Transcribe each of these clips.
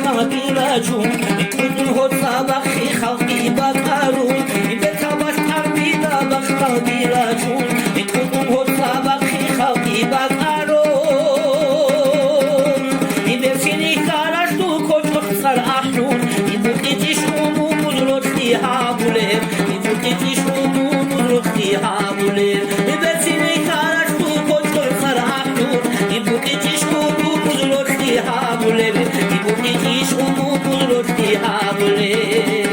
خاطرة يكون هو صباحي خلقي بقارون بتبش قلبي دبخ خاطرة يكون هو صباحي خلقي بقارون يبرسيني كارش تو كوش مخسر أحلون يبوكي تشومو مدرك فيها بولير يبوكي تشومو مدرك فيها بولير يبرسيني كارش تو كوش مخسر أحلون يبوكي تشومو مدرك فيها بولير يبوكي تشومو مدرك فيها بولير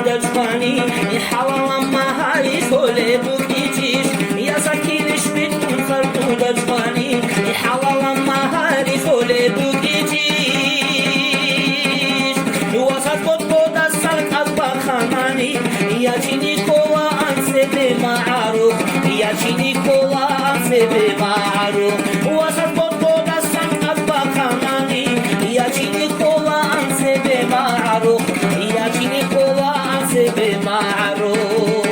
Dajwani, Hawala Mahari, Sole Bukitish, Yasakilish Bitun Sartu Dajwani, Hawala Mahari, Sole Bukitish, Wasat Boda Salkat Bakhamani, Yachini Kola Ansebe Maru, Yachini Kola Ansebe Maru, Wasat Boda Salkat Bakhamani, Yachini Kola Ansebe Maru, Yachini Kola بمعروف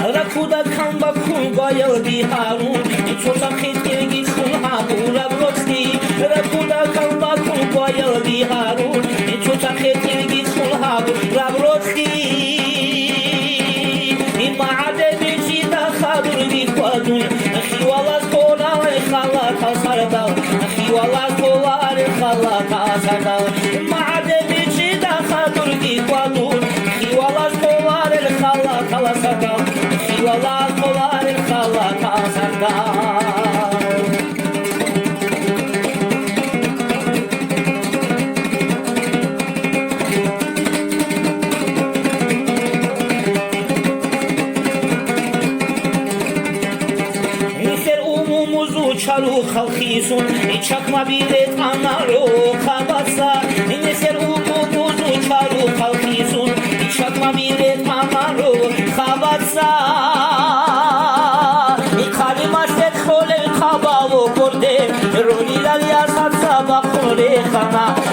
ركودا كان بكون بايل بهارون يتوسا خيتي يكون هابون ربروتي ركودا كان بكون بايل بهارون يتوسا خيتي يكون هابون ربروتي أخي والله كولار خلاك صرداو أخي والله كولار خلاك صرداو ما عاد بيجي دخل دي قانون أخي والله كولار خلاك صرداو أخي والله كولار خلاك صرداو Çaru halkisun, çakma bilet anaro kabasa. Neser umuzu çaru halkisun, çakma bilet anaro kabasa. Kalima set khole khabavo korde, rolilal yasat sabak khole khana.